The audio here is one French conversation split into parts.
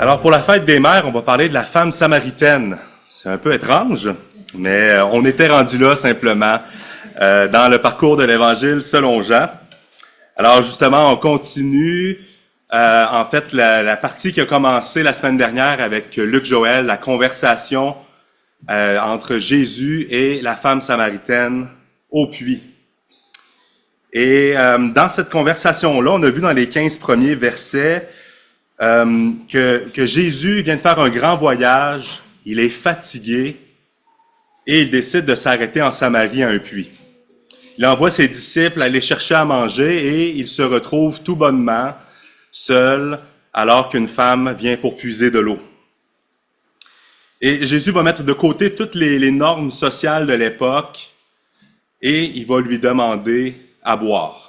Alors, pour la fête des mères, on va parler de la femme samaritaine. C'est un peu étrange, mais on était rendu là simplement dans le parcours de l'Évangile selon Jean. Alors, justement, on continue en fait la partie qui a commencé la semaine dernière avec Luc Joël, la conversation entre Jésus et la femme samaritaine au puits. Et dans cette conversation-là, on a vu dans les 15 premiers versets que Jésus vient de faire un grand voyage, il est fatigué et il décide de s'arrêter en Samarie à un puits. Il envoie ses disciples aller chercher à manger et il se retrouve tout bonnement seul alors qu'une femme vient pour puiser de l'eau. Et Jésus va mettre de côté toutes les normes sociales de l'époque et il va lui demander à boire.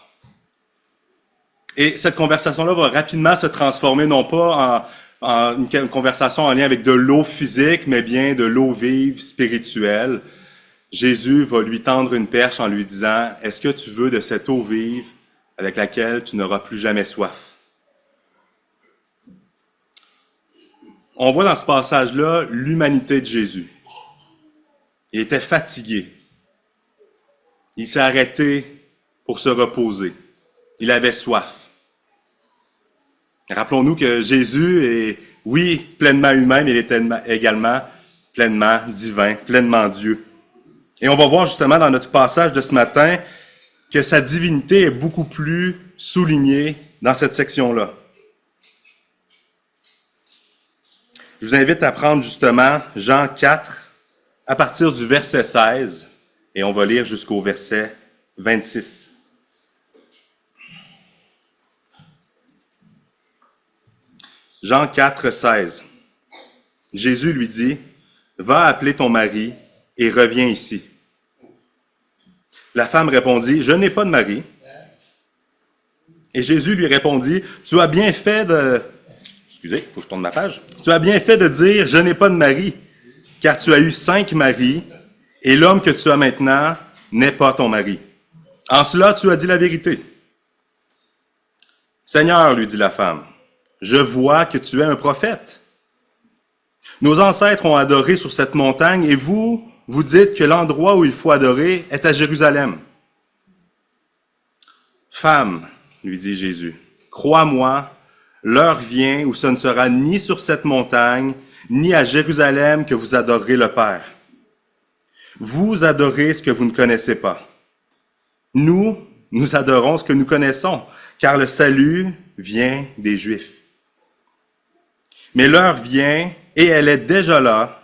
Et cette conversation-là va rapidement se transformer, non pas en une conversation en lien avec de l'eau physique, mais bien de l'eau vive, spirituelle. Jésus va lui tendre une perche en lui disant « Est-ce que tu veux de cette eau vive avec laquelle tu n'auras plus jamais soif? » On voit dans ce passage-là l'humanité de Jésus. Il était fatigué. Il s'est arrêté pour se reposer. Il avait soif. Rappelons-nous que Jésus est, oui, pleinement humain, mais il est également pleinement divin, pleinement Dieu. Et on va voir justement dans notre passage de ce matin que sa divinité est beaucoup plus soulignée dans cette section-là. Je vous invite à prendre justement Jean 4 à partir du verset 16 et on va lire jusqu'au verset 26. Jean 4, 16. Jésus lui dit, « Va appeler ton mari et reviens ici. » La femme répondit, « Je n'ai pas de mari. » Et Jésus lui répondit, « Tu as bien fait de... » Excusez, il faut que je tourne ma page. « Tu as bien fait de dire, je n'ai pas de mari, car tu as eu 5 maris, et l'homme que tu as maintenant n'est pas ton mari. En cela, tu as dit la vérité. » « Seigneur, lui dit la femme, je vois que tu es un prophète. Nos ancêtres ont adoré sur cette montagne et vous dites que l'endroit où il faut adorer est à Jérusalem. Femme, lui dit Jésus, crois-moi, l'heure vient où ce ne sera ni sur cette montagne, ni à Jérusalem que vous adorerez le Père. Vous adorez ce que vous ne connaissez pas. Nous adorons ce que nous connaissons, car le salut vient des Juifs. Mais l'heure vient, et elle est déjà là,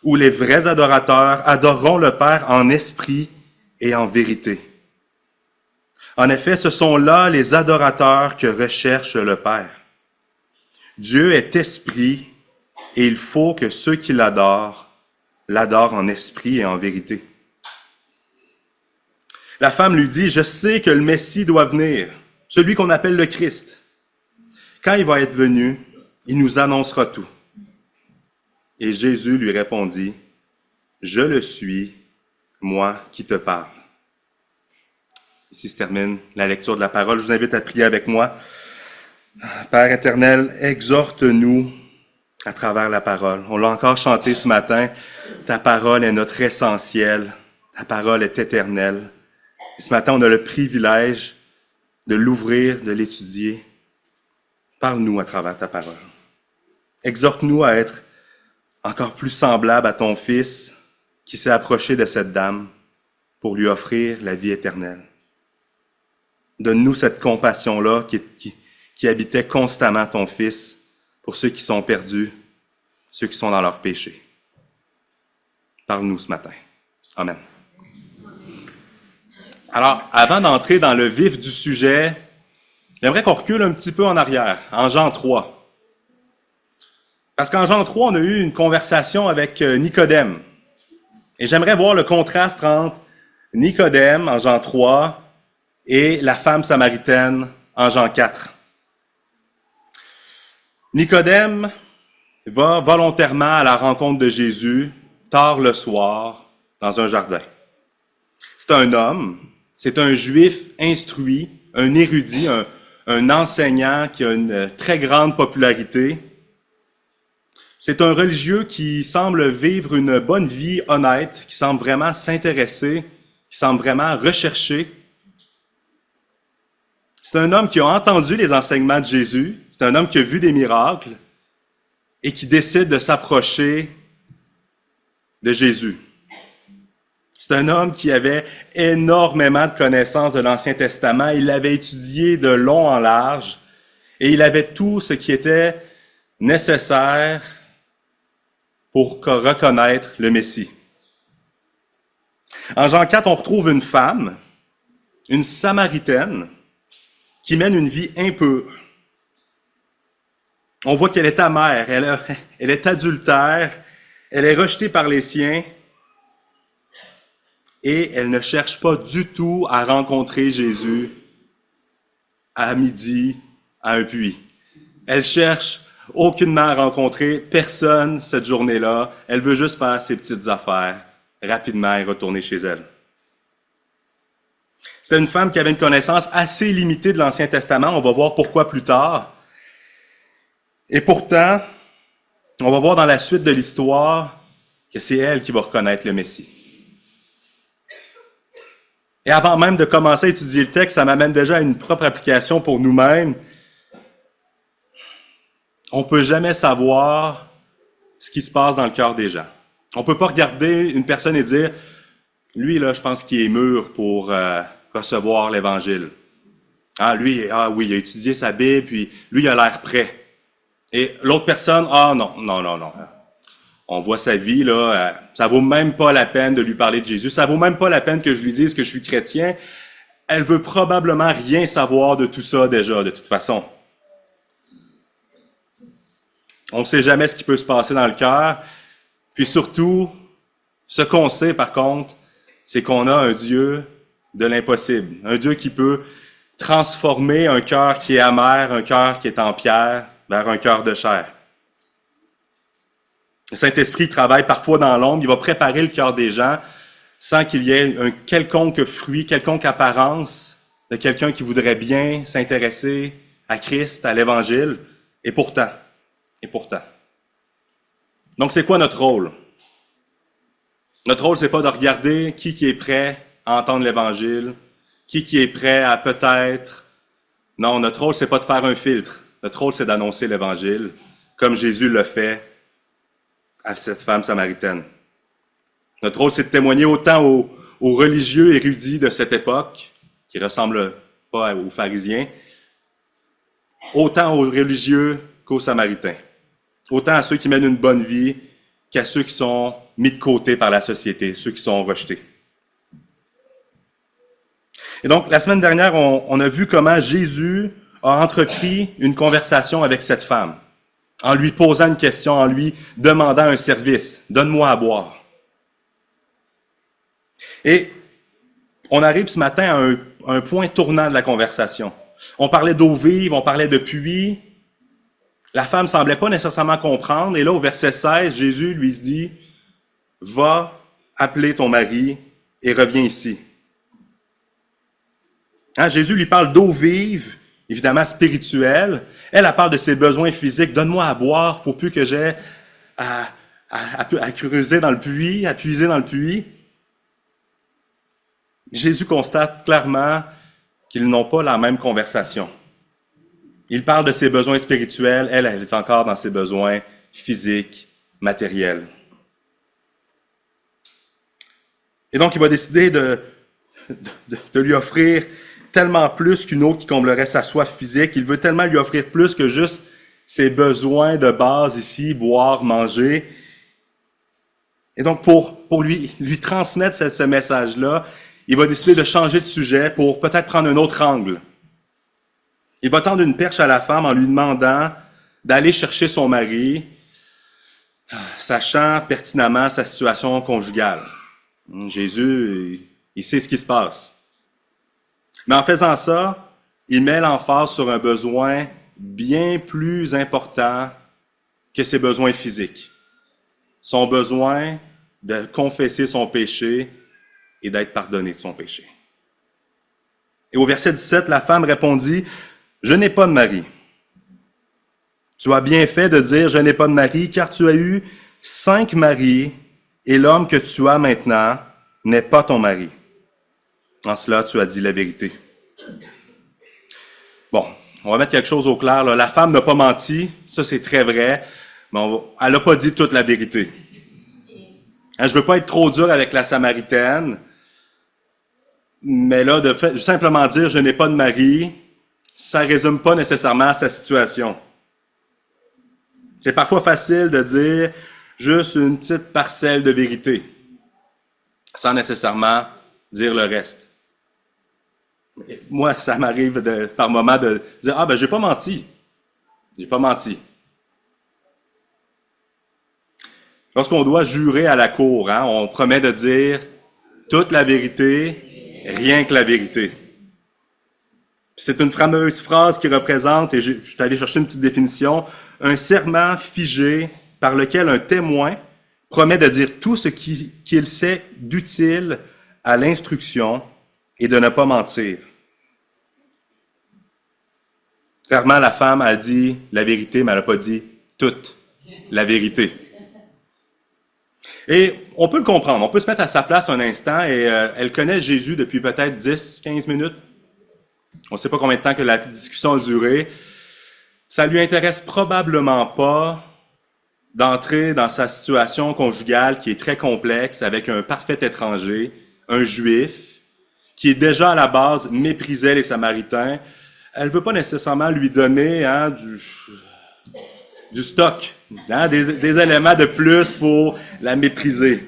où les vrais adorateurs adoreront le Père en esprit et en vérité. En effet, ce sont là les adorateurs que recherche le Père. Dieu est esprit, et il faut que ceux qui l'adorent en esprit et en vérité. La femme lui dit, « Je sais que le Messie doit venir, celui qu'on appelle le Christ. Quand il va être venu, il nous annoncera tout. » Et Jésus lui répondit, « Je le suis, moi qui te parle. » Ici se termine la lecture de la parole. Je vous invite à prier avec moi. Père éternel, exhorte-nous à travers la parole. On l'a encore chanté ce matin. Ta parole est notre essentiel. Ta parole est éternelle. Et ce matin, on a le privilège de l'ouvrir, de l'étudier. Parle-nous à travers ta parole. Exhorte-nous à être encore plus semblable à ton Fils qui s'est approché de cette dame pour lui offrir la vie éternelle. Donne-nous cette compassion-là qui habitait constamment ton Fils pour ceux qui sont perdus, ceux qui sont dans leur péché. Parle-nous ce matin. Amen. Alors, avant d'entrer dans le vif du sujet, j'aimerais qu'on recule un petit peu en arrière, en Jean 3. Parce qu'en Jean 3, on a eu une conversation avec Nicodème. Et j'aimerais voir le contraste entre Nicodème en Jean 3 et la femme samaritaine en Jean 4. Nicodème va volontairement à la rencontre de Jésus tard le soir dans un jardin. C'est un homme, c'est un juif instruit, un érudit, un enseignant qui a une très grande popularité. C'est un religieux qui semble vivre une bonne vie honnête, qui semble vraiment s'intéresser, qui semble vraiment rechercher. C'est un homme qui a entendu les enseignements de Jésus, c'est un homme qui a vu des miracles et qui décide de s'approcher de Jésus. C'est un homme qui avait énormément de connaissances de l'Ancien Testament, il l'avait étudié de long en large et il avait tout ce qui était nécessaire pour reconnaître le Messie. En Jean 4, on retrouve une femme, une Samaritaine, qui mène une vie impure. On voit qu'elle est amère, elle est adultère, elle est rejetée par les siens et elle ne cherche pas du tout à rencontrer Jésus à midi à un puits. Elle cherche aucunement à rencontrer personne cette journée-là. Elle veut juste faire ses petites affaires rapidement et retourner chez elle. C'était une femme qui avait une connaissance assez limitée de l'Ancien Testament. On va voir pourquoi plus tard. Et pourtant, on va voir dans la suite de l'histoire que c'est elle qui va reconnaître le Messie. Et avant même de commencer à étudier le texte, ça m'amène déjà à une propre application pour nous-mêmes. On ne peut jamais savoir ce qui se passe dans le cœur des gens. On ne peut pas regarder une personne et dire « Lui, là, je pense qu'il est mûr pour recevoir l'Évangile. Oui, il a étudié sa Bible, puis lui, il a l'air prêt. » Et l'autre personne, non. On voit sa vie, là, ça vaut même pas la peine de lui parler de Jésus, ça vaut même pas la peine que je lui dise que je suis chrétien. Elle veut probablement rien savoir de tout ça déjà, de toute façon. On ne sait jamais ce qui peut se passer dans le cœur. Puis surtout, ce qu'on sait par contre, c'est qu'on a un Dieu de l'impossible. Un Dieu qui peut transformer un cœur qui est amer, un cœur qui est en pierre, vers un cœur de chair. Le Saint-Esprit travaille parfois dans l'ombre, il va préparer le cœur des gens sans qu'il y ait un quelconque fruit, quelconque apparence de quelqu'un qui voudrait bien s'intéresser à Christ, à l'Évangile. Et pourtant. Donc, c'est quoi notre rôle? Notre rôle, c'est pas de regarder qui est prêt à entendre l'Évangile, qui est prêt à peut-être... Non, notre rôle, c'est pas de faire un filtre. Notre rôle, c'est d'annoncer l'Évangile, comme Jésus l'a fait à cette femme samaritaine. Notre rôle, c'est de témoigner autant aux religieux érudits de cette époque, qui ne ressemblent pas aux pharisiens, autant aux religieux qu'aux samaritains. Autant à ceux qui mènent une bonne vie qu'à ceux qui sont mis de côté par la société, ceux qui sont rejetés. Et donc, la semaine dernière, on a vu comment Jésus a entrepris une conversation avec cette femme, en lui posant une question, en lui demandant un service. « Donne-moi à boire. » Et on arrive ce matin à un point tournant de la conversation. On parlait d'eau vive, on parlait de puits. La femme semblait pas nécessairement comprendre. Et là, au verset 16, Jésus lui dit « Va appeler ton mari et reviens ici. » Jésus lui parle d'eau vive, évidemment spirituelle. Elle parle de ses besoins physiques. « Donne-moi à boire pour plus que j'aie à creuser dans le puits, à puiser dans le puits. » Jésus constate clairement qu'ils n'ont pas la même conversation. Il parle de ses besoins spirituels, elle est encore dans ses besoins physiques, matériels. Et donc, il va décider de lui offrir tellement plus qu'une eau qui comblerait sa soif physique. Il veut tellement lui offrir plus que juste ses besoins de base ici, boire, manger. Et donc, pour lui transmettre ce message-là, il va décider de changer de sujet pour peut-être prendre un autre angle. Il va tendre une perche à la femme en lui demandant d'aller chercher son mari, sachant pertinemment sa situation conjugale. Jésus, il sait ce qui se passe. Mais en faisant ça, il met l'emphase sur un besoin bien plus important que ses besoins physiques. Son besoin de confesser son péché et d'être pardonné de son péché. Et au verset 17, la femme répondit « Je n'ai pas de mari. » Tu as bien fait de dire, je n'ai pas de mari, car tu as eu 5 maris, et l'homme que tu as maintenant n'est pas ton mari. En cela, tu as dit la vérité. Bon, on va mettre quelque chose au clair, là. La femme n'a pas menti, ça c'est très vrai, mais elle n'a pas dit toute la vérité. Je ne veux pas être trop dur avec la Samaritaine, mais là, de fait, simplement dire « je n'ai pas de mari », ça ne résume pas nécessairement sa situation. C'est parfois facile de dire juste une petite parcelle de vérité, sans nécessairement dire le reste. Moi, ça m'arrive par moments de dire « ah ben j'ai pas menti, j'ai pas menti ». Lorsqu'on doit jurer à la cour, on promet de dire toute la vérité, rien que la vérité. C'est une fameuse phrase qui représente, et je suis allé chercher une petite définition, un serment figé par lequel un témoin promet de dire tout ce qu'il sait d'utile à l'instruction et de ne pas mentir. Clairement, la femme a dit la vérité, mais elle n'a pas dit toute la vérité. Et on peut le comprendre, on peut se mettre à sa place un instant, et elle connaît Jésus depuis peut-être 10, 15 minutes. On ne sait pas combien de temps que la discussion a duré. Ça lui intéresse probablement pas d'entrer dans sa situation conjugale qui est très complexe avec un parfait étranger, un juif, qui est déjà à la base méprisait les Samaritains. Elle ne veut pas nécessairement lui donner du stock, des éléments de plus pour la mépriser.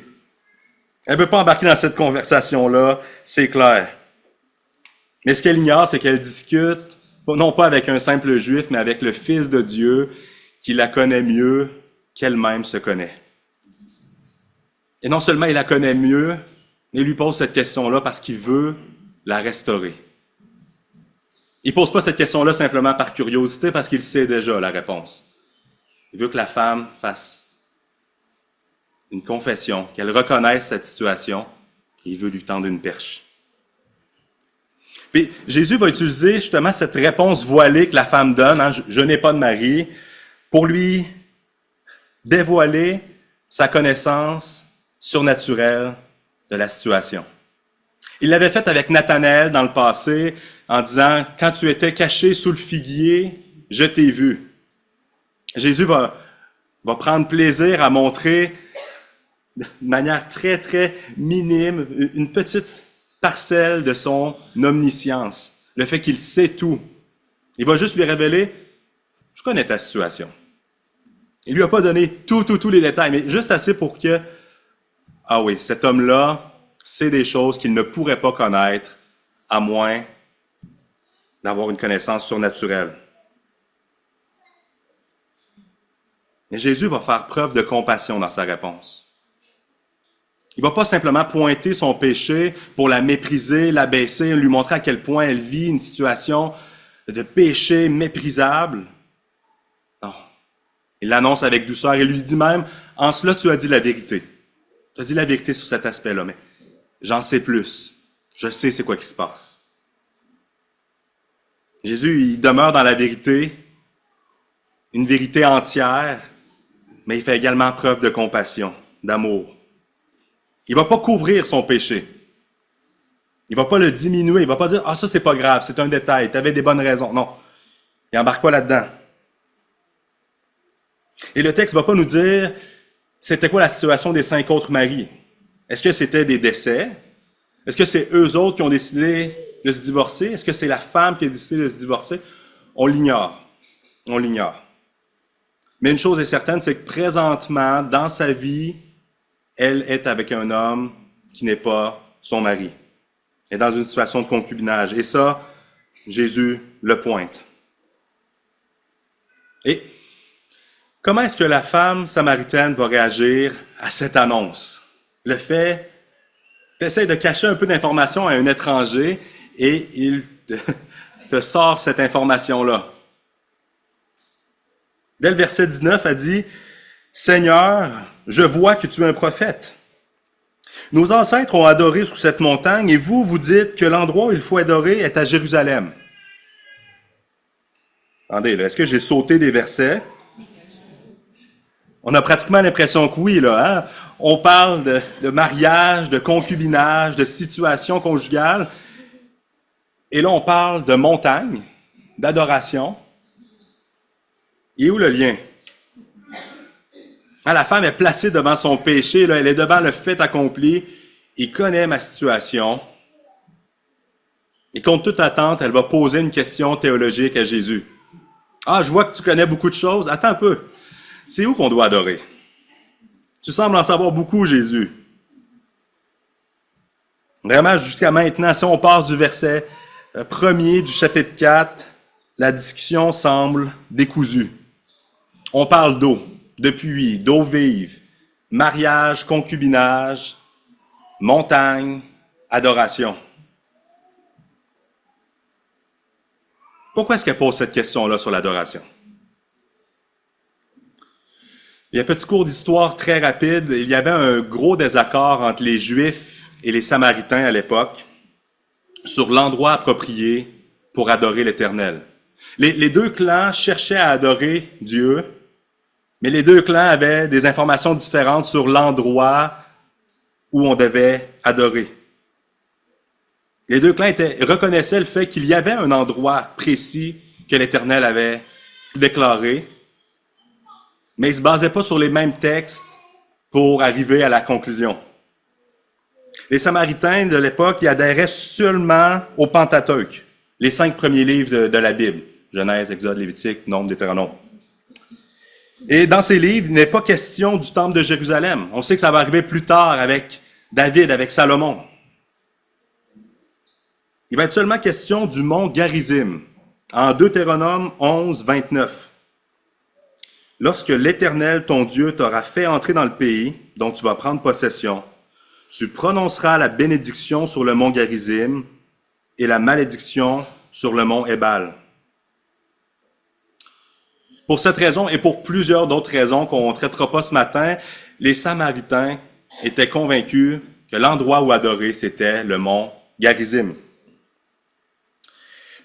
Elle ne veut pas embarquer dans cette conversation-là, c'est clair. Mais ce qu'elle ignore, c'est qu'elle discute, non pas avec un simple juif, mais avec le Fils de Dieu, qui la connaît mieux qu'elle-même se connaît. Et non seulement il la connaît mieux, mais il lui pose cette question-là parce qu'il veut la restaurer. Il ne pose pas cette question-là simplement par curiosité, parce qu'il sait déjà la réponse. Il veut que la femme fasse une confession, qu'elle reconnaisse cette situation, et il veut lui tendre une perche. Puis Jésus va utiliser justement cette réponse voilée que la femme donne, je n'ai pas de mari, pour lui dévoiler sa connaissance surnaturelle de la situation. Il l'avait fait avec Nathanaël dans le passé, en disant « Quand tu étais caché sous le figuier, je t'ai vu ». Jésus va prendre plaisir à montrer de manière très, très minime une petite parcelle de son omniscience, le fait qu'il sait tout. Il va juste lui révéler « Je connais ta situation ». Il lui a pas donné tous les détails, mais juste assez pour que « Ah oui, cet homme-là sait des choses qu'il ne pourrait pas connaître à moins d'avoir une connaissance surnaturelle ». Mais Jésus va faire preuve de compassion dans sa réponse. Il ne va pas simplement pointer son péché pour la mépriser, l'abaisser, lui montrer à quel point elle vit une situation de péché méprisable. Non. Il l'annonce avec douceur et lui dit même, « En cela, tu as dit la vérité. Tu as dit la vérité sur cet aspect-là, mais j'en sais plus. Je sais c'est quoi qui se passe. » Jésus, il demeure dans la vérité, une vérité entière, mais il fait également preuve de compassion, d'amour. Il ne va pas couvrir son péché. Il ne va pas le diminuer. Il ne va pas dire « Ah, ça, c'est pas grave, c'est un détail, tu avais des bonnes raisons. » Non, il n'embarque pas là-dedans. Et le texte ne va pas nous dire c'était quoi la situation des 5 autres maris. Est-ce que c'était des décès? Est-ce que c'est eux autres qui ont décidé de se divorcer? Est-ce que c'est la femme qui a décidé de se divorcer? On l'ignore. On l'ignore. Mais une chose est certaine, c'est que présentement, dans sa vie, elle est avec un homme qui n'est pas son mari. Elle est dans une situation de concubinage. Et ça, Jésus le pointe. Et comment est-ce que la femme samaritaine va réagir à cette annonce? Le fait, tu essaies de cacher un peu d'informations à un étranger et il te sort cette information-là. Dès le verset 19, elle dit « Seigneur, je vois que tu es un prophète. Nos ancêtres ont adoré sur cette montagne et vous, vous dites que l'endroit où il faut adorer est à Jérusalem. » Attendez, là, est-ce que j'ai sauté des versets? On a pratiquement l'impression que oui, là, hein? On parle de mariage, de concubinage, de situation conjugale. Et là, on parle de montagne, d'adoration. Et où le lien? Hein, la femme est placée devant son péché, là, elle est devant le fait accompli. Il connaît ma situation. Et contre toute attente, elle va poser une question théologique à Jésus. Ah, je vois que tu connais beaucoup de choses. Attends un peu. C'est où qu'on doit adorer? Tu sembles en savoir beaucoup, Jésus. Vraiment, jusqu'à maintenant, si on part du verset 1er du chapitre 4, la discussion semble décousue. On parle d'eau, de puits, d'eau vive, mariage, concubinage, montagne, adoration. Pourquoi est-ce qu'elle pose cette question-là sur l'adoration? Il y a un petit cours d'histoire très rapide. Il y avait un gros désaccord entre les Juifs et les Samaritains à l'époque sur l'endroit approprié pour adorer l'Éternel. Les deux clans cherchaient à adorer Dieu, mais les deux clans avaient des informations différentes sur l'endroit où on devait adorer. Les deux clans reconnaissaient le fait qu'il y avait un endroit précis que l'Éternel avait déclaré, mais ils ne se basaient pas sur les mêmes textes pour arriver à la conclusion. Les Samaritains de l'époque, ils adhéraient seulement au Pentateuque, les 5 premiers livres de la Bible, Genèse, Exode, Lévitique, Nombre, Deutéronome. Et dans ces livres, il n'est pas question du temple de Jérusalem. On sait que ça va arriver plus tard avec David, avec Salomon. Il va être seulement question du mont Garizim, en Deutéronome 11, 29. Lorsque l'Éternel, ton Dieu, t'aura fait entrer dans le pays dont tu vas prendre possession, tu prononceras la bénédiction sur le mont Garizim et la malédiction sur le mont Ébal. Pour cette raison et pour plusieurs d'autres raisons qu'on ne traitera pas ce matin, les Samaritains étaient convaincus que l'endroit où adorer, c'était le mont Garizim.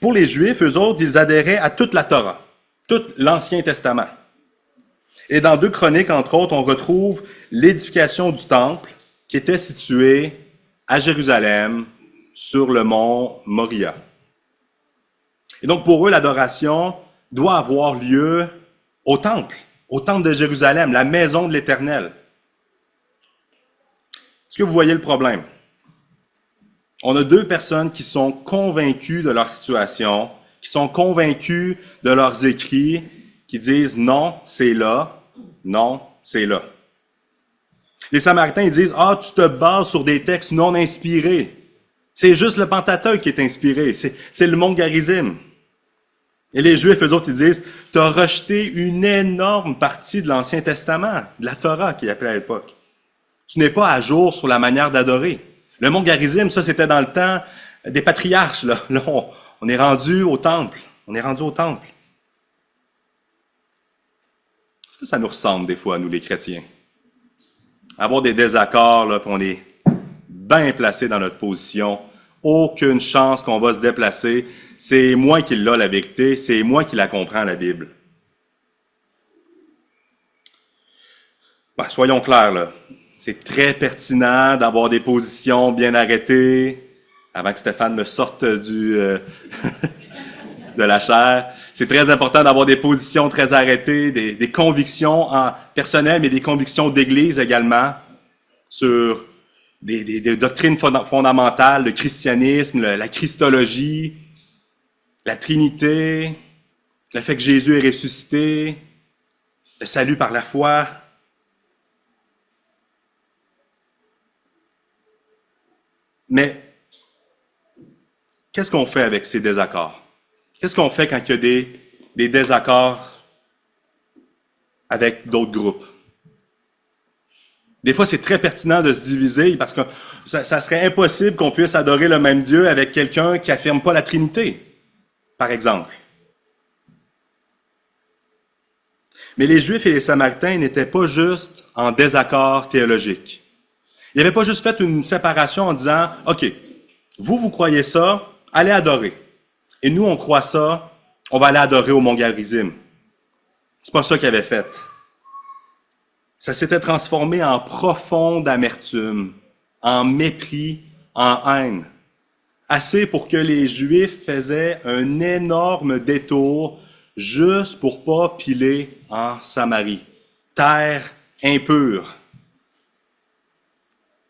Pour les Juifs, eux autres, ils adhéraient à toute la Torah, tout l'Ancien Testament. Et dans 2 Chroniques, entre autres, on retrouve l'édification du temple qui était situé à Jérusalem, sur le mont Moria. Et donc, pour eux, l'adoration doit avoir lieu au temple de Jérusalem, la maison de l'Éternel. Est-ce que vous voyez le problème? On a 2 personnes qui sont convaincues de leur situation, qui sont convaincues de leurs écrits, qui disent non, c'est là, non, c'est là. Les Samaritains, ils disent, ah, tu te bases sur des textes non inspirés. C'est juste le Pentateuque qui est inspiré, c'est le mont Garizim. Et les Juifs, eux autres, ils disent, tu as rejeté une énorme partie de l'Ancien Testament, de la Torah qui appelait à l'époque. Tu n'es pas à jour sur la manière d'adorer. Le mont Garizim, ça, c'était dans le temps des patriarches. Là, on est rendu au temple. On est rendu au temple. Est-ce que ça nous ressemble des fois, nous, les chrétiens? Avoir des désaccords, là, puis on est bien placé dans notre position. Aucune chance qu'on va se déplacer. C'est moi qui l'ai, la vérité. C'est moi qui la comprends, la Bible. Ben, soyons clairs, là. C'est très pertinent d'avoir des positions bien arrêtées. Avant que Stéphane me sorte de la chair. C'est très important d'avoir des positions très arrêtées, des convictions personnelles, mais des convictions d'Église également sur des doctrines fondamentales, le christianisme, la christologie, la Trinité, le fait que Jésus est ressuscité, le salut par la foi. Mais qu'est-ce qu'on fait avec ces désaccords? Qu'est-ce qu'on fait quand il y a des désaccords avec d'autres groupes? Des fois, c'est très pertinent de se diviser parce que ça serait impossible qu'on puisse adorer le même Dieu avec quelqu'un qui n'affirme pas la Trinité, par exemple. Mais les Juifs et les Samaritains n'étaient pas juste en désaccord théologique. Ils n'avaient pas juste fait une séparation en disant « OK, vous croyez ça, allez adorer. Et nous, on croit ça, on va aller adorer au mont Garizim. » C'est pas ça qu'ils avaient fait. Ça s'était transformé en profonde amertume, en mépris, en haine. Assez pour que les Juifs faisaient un énorme détour juste pour pas piler en Samarie. Terre impure.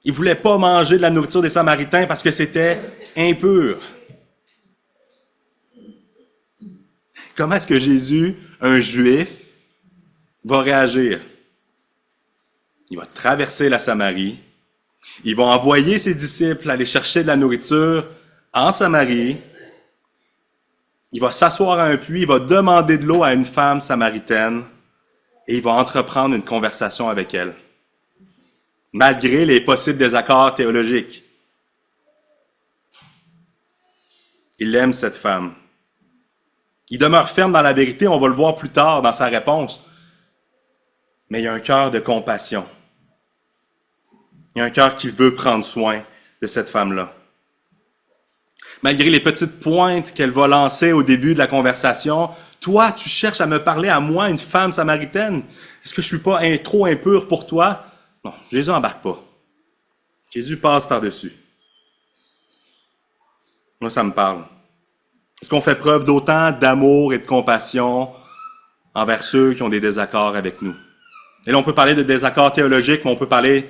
Ils ne voulaient pas manger de la nourriture des Samaritains parce que c'était impur. Comment est-ce que Jésus, un Juif, va réagir? Il va traverser la Samarie. Il va envoyer ses disciples aller chercher de la nourriture en Samarie. Il va s'asseoir à un puits, il va demander de l'eau à une femme samaritaine et il va entreprendre une conversation avec elle, malgré les possibles désaccords théologiques. Il aime cette femme. Il demeure ferme dans la vérité, on va le voir plus tard dans sa réponse. Mais il a un cœur de compassion. Il a un cœur qui veut prendre soin de cette femme-là. Malgré les petites pointes qu'elle va lancer au début de la conversation, « Toi, tu cherches à me parler à moi, une femme samaritaine? Est-ce que je ne suis pas trop impur pour toi? » Non, Jésus n'embarque pas. Jésus passe par-dessus. Moi, ça me parle. Est-ce qu'on fait preuve d'autant d'amour et de compassion envers ceux qui ont des désaccords avec nous? Et là, on peut parler de désaccords théologiques, mais on peut parler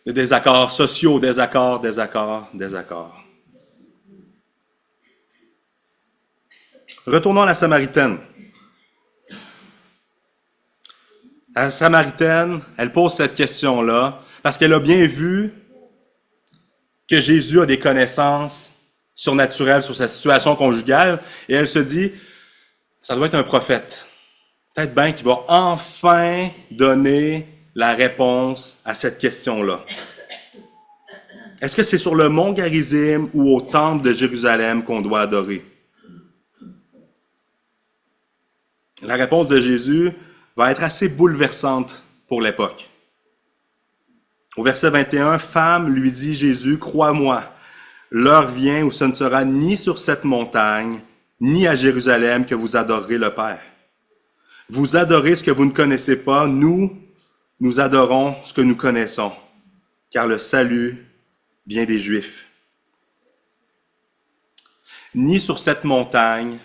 de désaccords sociaux, désaccords. Retournons à la Samaritaine. La Samaritaine, elle pose cette question-là parce qu'elle a bien vu que Jésus a des connaissances surnaturelles sur sa situation conjugale et elle se dit, ça doit être un prophète. Peut-être bien qu'il va enfin donner la réponse à cette question-là. Est-ce que c'est sur le mont Garizim ou au temple de Jérusalem qu'on doit adorer? La réponse de Jésus va être assez bouleversante pour l'époque. Au verset 21, « Femme, lui dit Jésus, crois-moi, l'heure vient où ce ne sera ni sur cette montagne, ni à Jérusalem que vous adorerez le Père. Vous adorez ce que vous ne connaissez pas, nous adorons ce que nous connaissons, car le salut vient des Juifs. Ni sur cette montagne,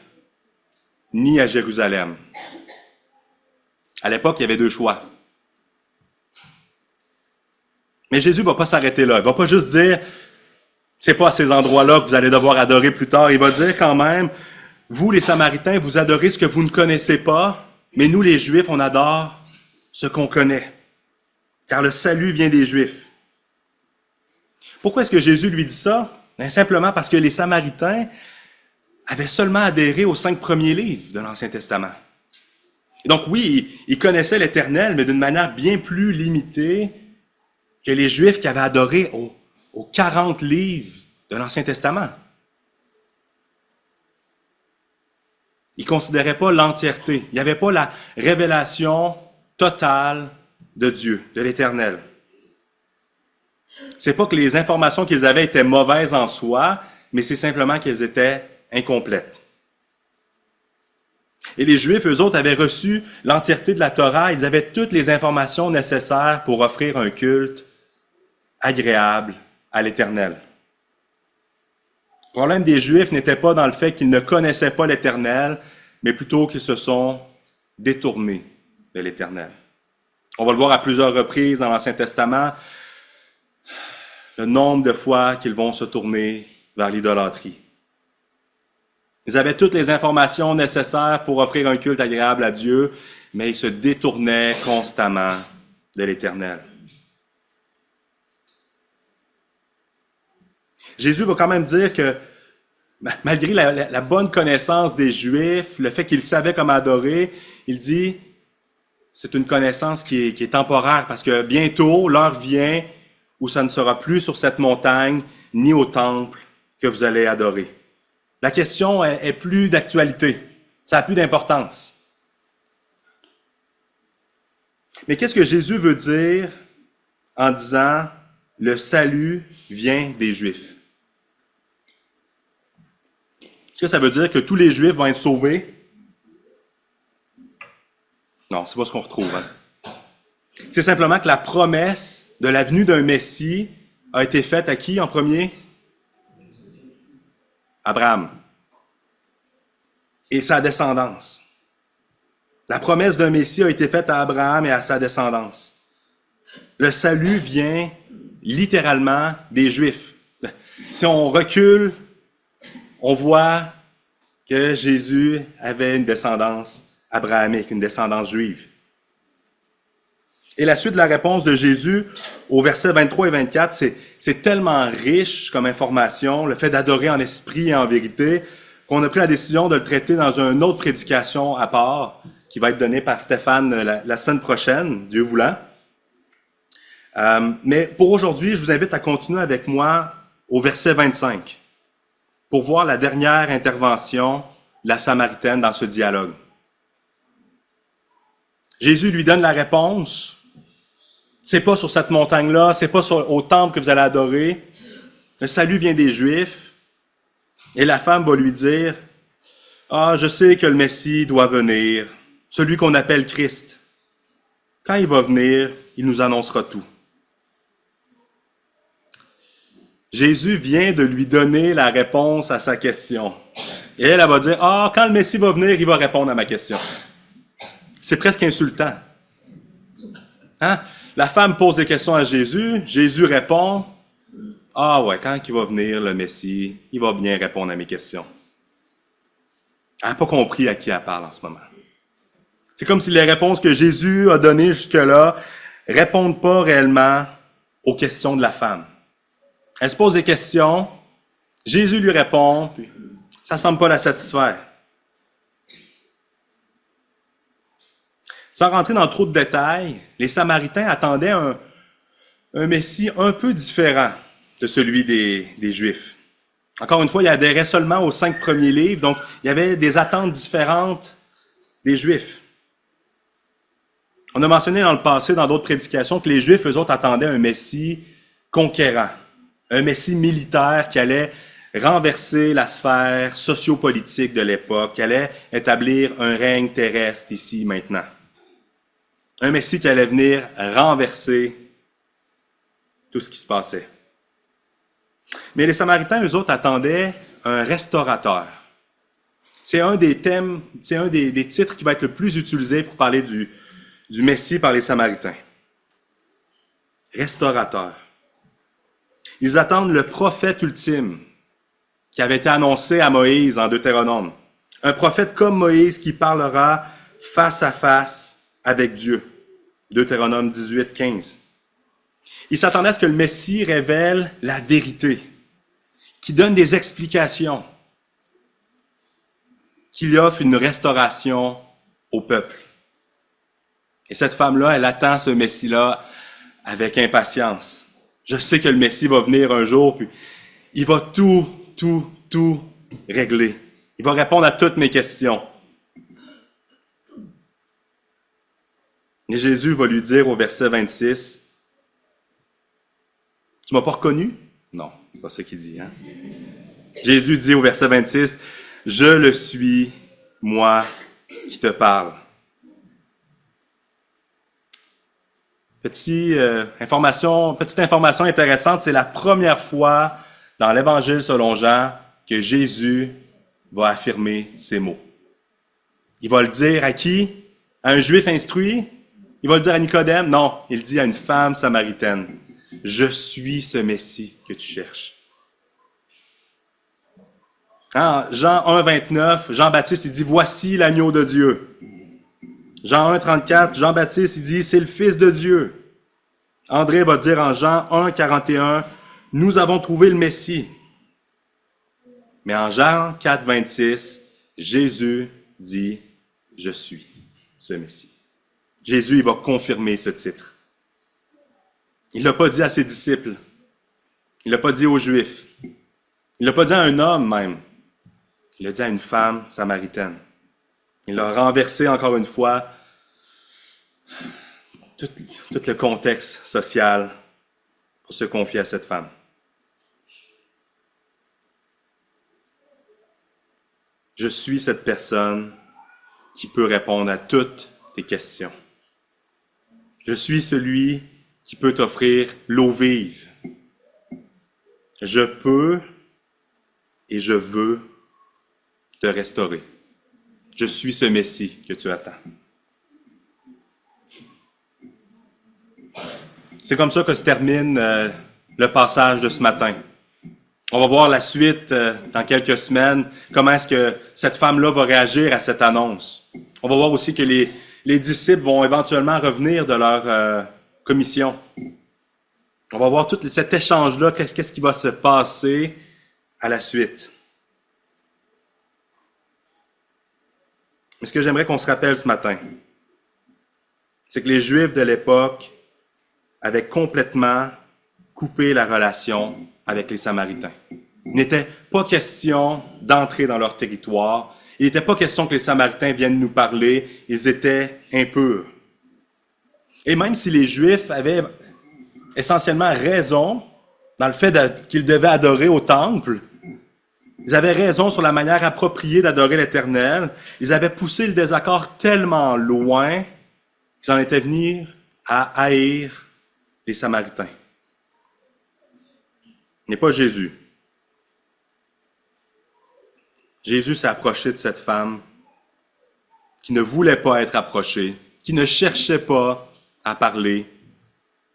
ni à Jérusalem. » À l'époque, il y avait deux choix. Mais Jésus ne va pas s'arrêter là. Il ne va pas juste dire, c'est pas à ces endroits-là que vous allez devoir adorer plus tard. Il va dire quand même, vous les Samaritains, vous adorez ce que vous ne connaissez pas, mais nous les Juifs, on adore ce qu'on connaît. Car le salut vient des Juifs. Pourquoi est-ce que Jésus lui dit ça? Bien, simplement parce que les Samaritains avaient seulement adhéré aux 5 premiers livres de l'Ancien Testament. Et donc oui, ils connaissaient l'Éternel, mais d'une manière bien plus limitée que les Juifs qui avaient adoré aux 40 livres de l'Ancien Testament. Ils ne considéraient pas l'entièreté. Il n'y avait pas la révélation totale de Dieu, de l'Éternel. C'est pas que les informations qu'ils avaient étaient mauvaises en soi, mais c'est simplement qu'elles étaient incomplètes. Et les Juifs, eux autres, avaient reçu l'entièreté de la Torah. Ils avaient toutes les informations nécessaires pour offrir un culte agréable à l'Éternel. Le problème des Juifs n'était pas dans le fait qu'ils ne connaissaient pas l'Éternel, mais plutôt qu'ils se sont détournés de l'Éternel. On va le voir à plusieurs reprises dans l'Ancien Testament, le nombre de fois qu'ils vont se tourner vers l'idolâtrie. Ils avaient toutes les informations nécessaires pour offrir un culte agréable à Dieu, mais ils se détournaient constamment de l'Éternel. Jésus va quand même dire que, malgré la bonne connaissance des Juifs, le fait qu'ils savaient comment adorer, il dit, c'est une connaissance qui est temporaire, parce que bientôt, l'heure vient où ça ne sera plus sur cette montagne, ni au temple que vous allez adorer. La question est plus d'actualité. Ça n'a plus d'importance. Mais qu'est-ce que Jésus veut dire en disant « le salut vient des Juifs » ? Est-ce que ça veut dire que tous les Juifs vont être sauvés? Non, c'est pas ce qu'on retrouve. Hein? C'est simplement que la promesse de la venue d'un Messie a été faite à qui en premier? Abraham et sa descendance. La promesse d'un Messie a été faite à Abraham et à sa descendance. Le salut vient littéralement des Juifs. Si on recule, on voit que Jésus avait une descendance abrahamique, une descendance juive. Et la suite de la réponse de Jésus au verset 23 et 24, c'est tellement riche comme information, le fait d'adorer en esprit et en vérité, qu'on a pris la décision de le traiter dans une autre prédication à part, qui va être donnée par Stéphane la semaine prochaine, Dieu voulant. Mais pour aujourd'hui, je vous invite à continuer avec moi au verset 25, pour voir la dernière intervention de la Samaritaine dans ce dialogue. Jésus lui donne la réponse. C'est pas sur cette montagne-là, c'est pas au temple que vous allez adorer. Le salut vient des Juifs. Et la femme va lui dire, « Ah, je sais que le Messie doit venir, celui qu'on appelle Christ. Quand il va venir, il nous annoncera tout. » Jésus vient de lui donner la réponse à sa question. Et elle va dire, « Ah, quand le Messie va venir, il va répondre à ma question. » C'est presque insultant. Hein? La femme pose des questions à Jésus. Jésus répond, « Ah ouais, quand il va venir, le Messie, il va bien répondre à mes questions. » Elle n'a pas compris à qui elle parle en ce moment. C'est comme si les réponses que Jésus a données jusque-là ne répondent pas réellement aux questions de la femme. Elle se pose des questions, Jésus lui répond, puis ça ne semble pas la satisfaire. Sans rentrer dans trop de détails, les Samaritains attendaient un Messie un peu différent de celui des Juifs. Encore une fois, il adhérait seulement aux 5 premiers livres, donc il y avait des attentes différentes des Juifs. On a mentionné dans le passé, dans d'autres prédications, que les Juifs, eux autres, attendaient un Messie conquérant, un Messie militaire qui allait renverser la sphère sociopolitique de l'époque, qui allait établir un règne terrestre ici, maintenant. Un Messie qui allait venir renverser tout ce qui se passait. Mais les Samaritains, eux autres, attendaient un restaurateur. C'est un des thèmes, c'est un des titres qui va être le plus utilisé pour parler du Messie par les Samaritains. Restaurateur. Ils attendent le prophète ultime qui avait été annoncé à Moïse en Deutéronome. Un prophète comme Moïse qui parlera face à face avec Dieu. Deutéronome 18, 15. Ils s'attendaient à ce que le Messie révèle la vérité, qui donne des explications, qu'il offre une restauration au peuple. Et cette femme-là, elle attend ce Messie-là avec impatience. Je sais que le Messie va venir un jour, puis il va tout régler. Il va répondre à toutes mes questions. Et Jésus va lui dire au verset 26, « Tu m'as pas reconnu? » Non, c'est pas ça qu'il dit. Hein? Jésus dit au verset 26, « Je le suis, moi qui te parle. » Petite information intéressante, c'est la première fois dans l'Évangile selon Jean que Jésus va affirmer ces mots. Il va le dire à qui? À un Juif instruit? Il va le dire à Nicodème? Non, il dit à une femme samaritaine. « Je suis ce Messie que tu cherches. » Jean 1, 29, Jean-Baptiste, il dit « Voici l'agneau de Dieu. » Jean 1, 34, Jean-Baptiste, il dit « C'est le Fils de Dieu. » André va dire en Jean 1, 41, « Nous avons trouvé le Messie. » Mais en Jean 4, 26, Jésus dit « Je suis ce Messie. » Jésus, il va confirmer ce titre. Il ne l'a pas dit à ses disciples. Il ne l'a pas dit aux Juifs. Il ne l'a pas dit à un homme même. Il l'a dit à une femme samaritaine. Il a renversé encore une fois tout le contexte social pour se confier à cette femme. Je suis cette personne qui peut répondre à toutes tes questions. Je suis celui qui peut t'offrir l'eau vive. Je peux et je veux te restaurer. Je suis ce Messie que tu attends. C'est comme ça que se termine le passage de ce matin. On va voir la suite dans quelques semaines, comment est-ce que cette femme-là va réagir à cette annonce. On va voir aussi que les disciples vont éventuellement revenir de leur commission. On va voir tout cet échange-là, qu'est-ce qui va se passer à la suite. Mais ce que j'aimerais qu'on se rappelle ce matin, c'est que les Juifs de l'époque avaient complètement coupé la relation avec les Samaritains. Il n'était pas question d'entrer dans leur territoire. Il n'était pas question que les Samaritains viennent nous parler. Ils étaient impurs. Et même si les Juifs avaient essentiellement raison dans le fait qu'ils devaient adorer au temple, ils avaient raison sur la manière appropriée d'adorer l'Éternel, ils avaient poussé le désaccord tellement loin qu'ils en étaient venus à haïr les Samaritains. Ce n'est pas Jésus. Jésus s'est approché de cette femme qui ne voulait pas être approchée, qui ne cherchait pas à parler.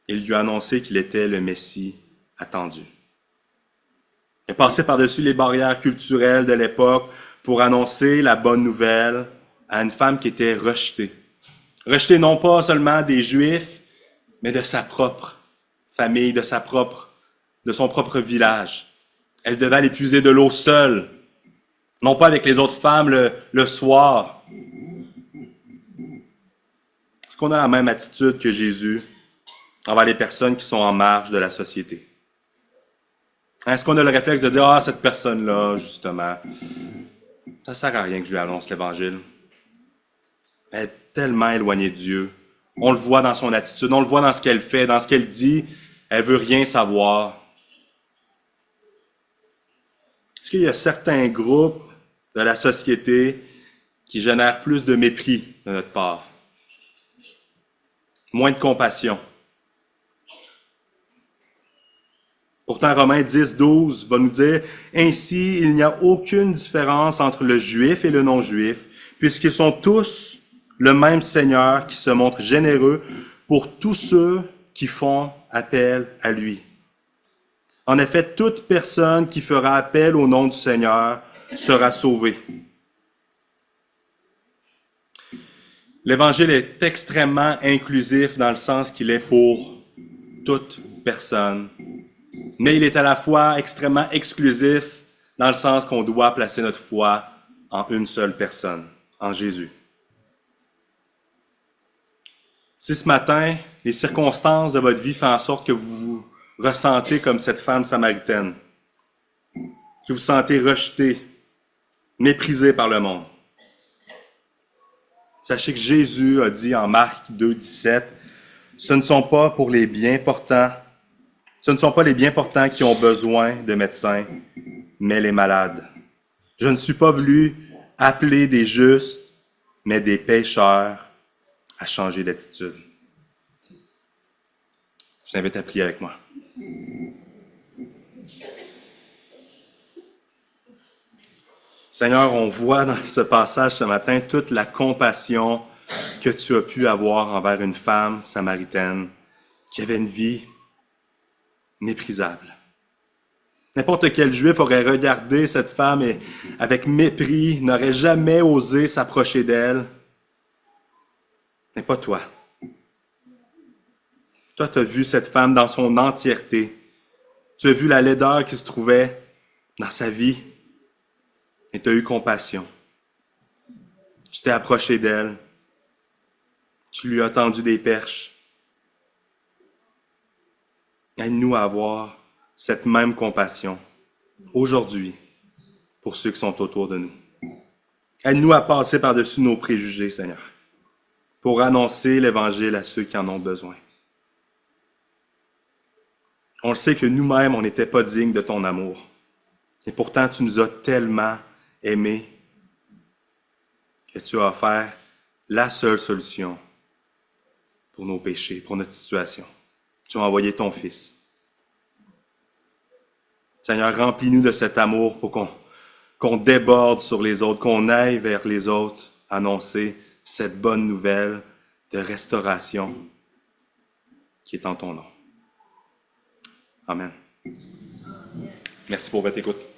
Il lui a annoncé qu'il était le Messie attendu. Il est passé par-dessus les barrières culturelles de l'époque pour annoncer la bonne nouvelle à une femme qui était rejetée. Rejetée non pas seulement des Juifs, mais de sa propre famille, de son propre village. Elle devait aller puiser de l'eau seule, non pas avec les autres femmes le soir. Est-ce qu'on a la même attitude que Jésus envers les personnes qui sont en marge de la société? Est-ce qu'on a le réflexe de dire « Ah, cette personne-là, justement, ça ne sert à rien que je lui annonce l'Évangile. Elle est tellement éloignée de Dieu. On le voit dans son attitude, on le voit dans ce qu'elle fait, dans ce qu'elle dit. Elle veut rien savoir. » Est-ce qu'il y a certains groupes de la société qui génèrent plus de mépris de notre part? Moins de compassion. Pourtant, Romains 10, 12 va nous dire « Ainsi, il n'y a aucune différence entre le juif et le non-juif, puisqu'ils sont tous le même Seigneur qui se montre généreux pour tous ceux qui font appel à lui. En effet, toute personne qui fera appel au nom du Seigneur sera sauvée. » L'Évangile est extrêmement inclusif dans le sens qu'il est pour toute personne. Mais il est à la fois extrêmement exclusif dans le sens qu'on doit placer notre foi en une seule personne, en Jésus. Si ce matin, les circonstances de votre vie font en sorte que vous vous ressentez comme cette femme samaritaine, que vous vous sentez rejeté, méprisé par le monde, sachez que Jésus a dit en Marc 2, 17, « Ce ne sont pas les bien portants qui ont besoin de médecins, mais les malades. Je ne suis pas venu appeler des justes, mais des pécheurs à changer d'attitude. » Je t'invite à prier avec moi. Seigneur, on voit dans ce passage ce matin toute la compassion que tu as pu avoir envers une femme samaritaine qui avait une vie méprisable. N'importe quel juif aurait regardé cette femme et, avec mépris, n'aurait jamais osé s'approcher d'elle. Mais pas toi. Toi, tu as vu cette femme dans son entièreté. Tu as vu la laideur qui se trouvait dans sa vie et tu as eu compassion. Tu t'es approché d'elle. Tu lui as tendu des perches. Aide-nous à avoir cette même compassion aujourd'hui pour ceux qui sont autour de nous. Aide-nous à passer par-dessus nos préjugés, Seigneur, pour annoncer l'Évangile à ceux qui en ont besoin. On le sait que nous-mêmes, on n'était pas dignes de ton amour. Et pourtant, tu nous as tellement aimés que tu as offert la seule solution pour nos péchés, pour notre situation. Tu as envoyé ton Fils. Seigneur, remplis-nous de cet amour pour qu'on déborde sur les autres, qu'on aille vers les autres, annoncer cette bonne nouvelle de restauration qui est en ton nom. Amen. Merci pour votre écoute.